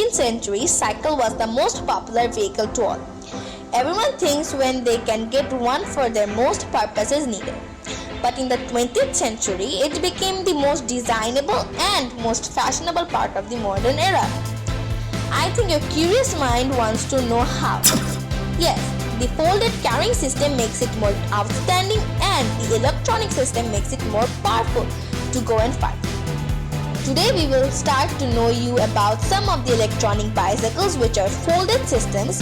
19th century, cycle was the most popular vehicle to all. Everyone thinks when they can get one for their most purposes needed. But in the 20th century, it became the most desirable and most fashionable part of the modern era. I think your curious mind wants to know how. Yes, the folded carrying system makes it more outstanding and the electronic system makes it more powerful to go and fight. Today we will start to know you about some of the electronic bicycles which are folded systems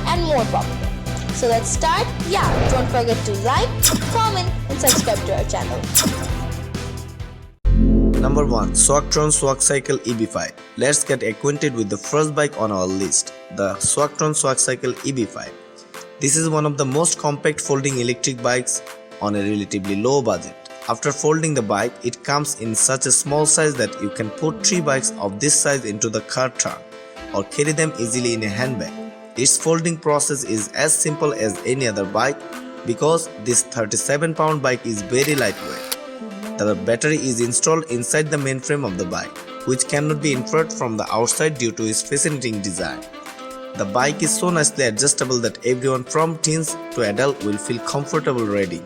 and more popular. So let's start. Don't forget to like, comment and subscribe to our channel. Number 1. SWAGTRON Swagcycle EB5. Let's get acquainted with the first bike on our list, the SWAGTRON Swagcycle EB5. This is one of the most compact folding electric bikes on a relatively low budget. After folding the bike, it comes in such a small size that you can put 3 bikes of this size into the car trunk or carry them easily in a handbag. Its folding process is as simple as any other bike because this 37-pound bike is very lightweight. The battery is installed inside the mainframe of the bike, which cannot be inferred from the outside due to its fascinating design. The bike is so nicely adjustable that everyone from teens to adult will feel comfortable riding.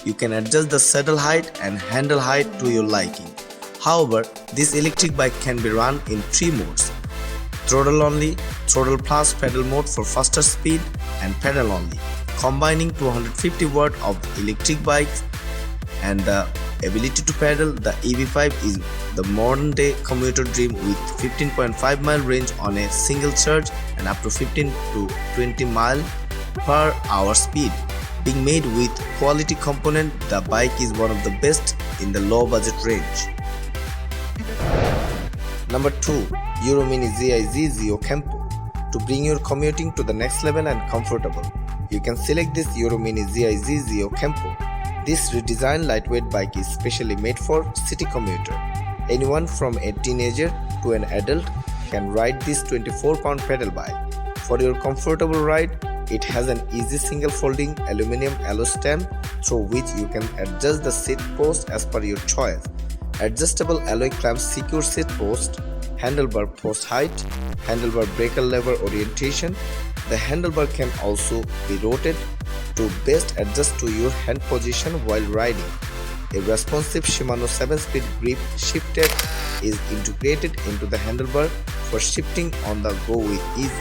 You can adjust the saddle height and handle height to your liking. However, this electric bike can be run in 3 modes: throttle only, throttle plus pedal mode for faster speed, and pedal only, combining 250 watt of electric bikes and the ability to pedal. The EB5 is the modern day commuter dream with 15.5 mile range on a single charge and up to 15 to 20 mile per hour speed. Being made with quality component, the bike is one of the best in the low budget range. Number 2. EuroMini ZiZZO Campo. To bring your commuting to the next level and comfortable, you can select this EuroMini ZiZZO Campo. This redesigned lightweight bike is specially made for city commuter. Anyone from a teenager to an adult can ride this 24-pound pedal bike. For your comfortable ride, it has an easy single folding aluminum alloy stem through which you can adjust the seat post as per your choice. Adjustable alloy clamps secure seat post, handlebar post height, handlebar breaker lever orientation. The handlebar can also be rotated to best adjust to your hand position while riding. A responsive Shimano 7-speed grip shifter is integrated into the handlebar for shifting on the go with ease.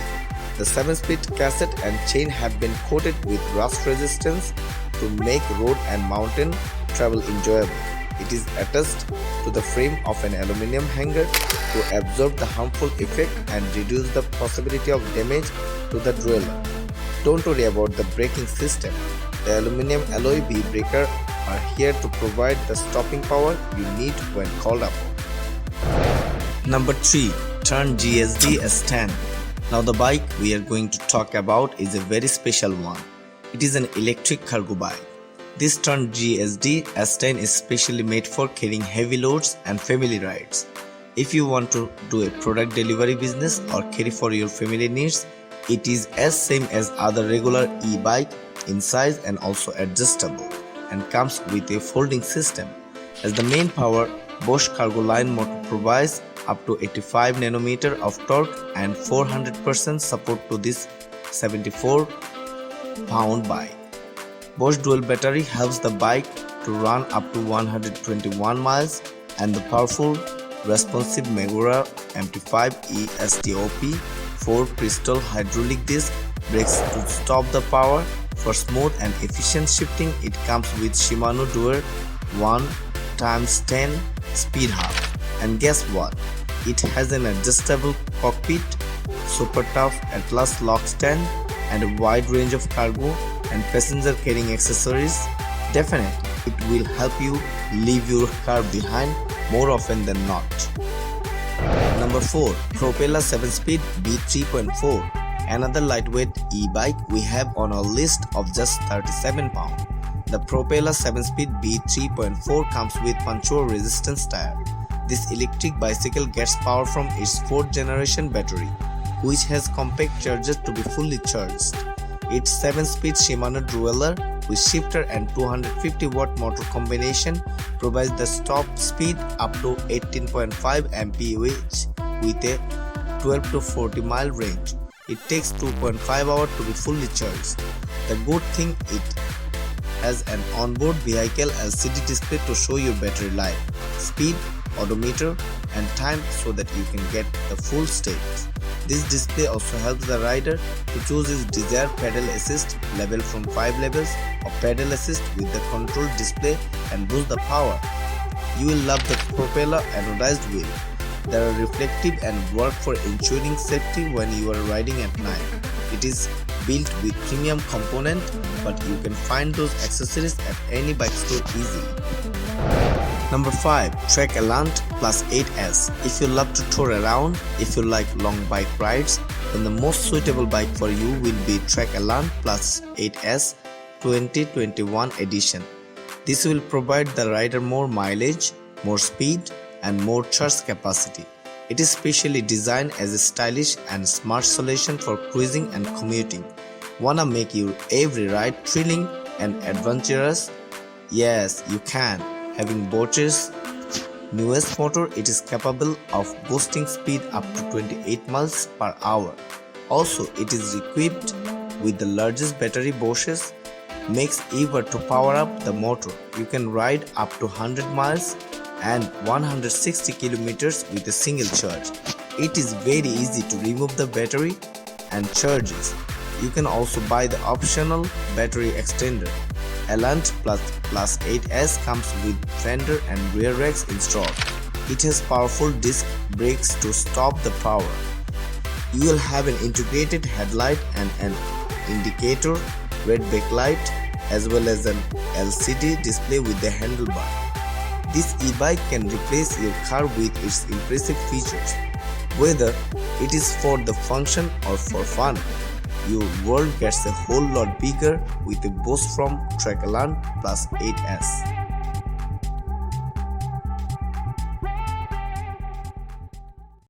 The 7-speed cassette and chain have been coated with rust resistance to make road and mountain travel enjoyable. It is attached to the frame of an aluminum hanger to absorb the harmful effect and reduce the possibility of damage to the derailleur. Don't worry about the braking system. The aluminum alloy V-breaker are here to provide the stopping power you need when called upon. Number 3. Tern GSD S10. Now the bike we are going to talk about is a very special one. It is an electric cargo bike. This Tern GSD S10 is specially made for carrying heavy loads and family rides. If you want to do a product delivery business or carry for your family needs, it is as same as other regular e-bike in size and also adjustable, and comes with a folding system. As the main power, Bosch cargo line motor provides up to 85 nanometer of torque and 400% support to this 74-pound bike. Bosch dual battery helps the bike to run up to 121 miles, and the powerful responsive Magura MT5E STOP 4 crystal hydraulic disc brakes to stop the power. For smooth and efficient shifting, it comes with Shimano Dual 1x10 speed hub. And guess what? It has an adjustable cockpit, super tough Atlas lock stand, and a wide range of cargo and passenger carrying accessories. Definitely, it will help you leave your car behind more often than not. Number 4. Propella 7-speed B3.4. Another lightweight e-bike we have on our list of just 37 pounds. The Propella 7-speed B3.4 comes with puncture resistance tire. This electric bicycle gets power from its 4th generation battery, which has compact charges to be fully charged. Its 7-speed Shimano derailleur with shifter and 250 watt motor combination provides the top speed up to 18.5 mph with a 12 to 40 mile range. It takes 2.5 hours to be fully charged. The good thing, it has an onboard vehicle LCD display to show your battery life, speed, odometer and time so that you can get the full status. This display also helps the rider to choose his desired pedal assist level from 5 levels of pedal assist with the control display and boost the power. You will love the Propella anodized wheel. They are reflective and work for ensuring safety when you are riding at night. It is built with premium component, but you can find those accessories at any bike store easily. Number 5. Trek ALLANT Plus 8S. If you love to tour around, if you like long bike rides, then the most suitable bike for you will be Trek ALLANT Plus 8S 2021 edition. This will provide the rider more mileage, more speed and more charge capacity. It is specially designed as a stylish and smart solution for cruising and commuting. Wanna make your every ride thrilling and adventurous? Yes, you can. Having Bosch's newest motor, it is capable of boosting speed up to 28 miles per hour. Also, it is equipped with the largest battery Bosch's makes ever to power up the motor. You can ride up to 100 miles and 160 kilometers with a single charge. It is very easy to remove the battery and charges. You can also buy the optional battery extender. ALLANT Plus 8S comes with fender and rear racks installed. It has powerful disc brakes to stop the power. You will have an integrated headlight and an indicator, red backlight, as well as an LCD display with the handlebar. This e-bike can replace your car with its impressive features. Whether it is for the function or for fun, your world gets a whole lot bigger with a boost from Trek ALLANT Plus 8S.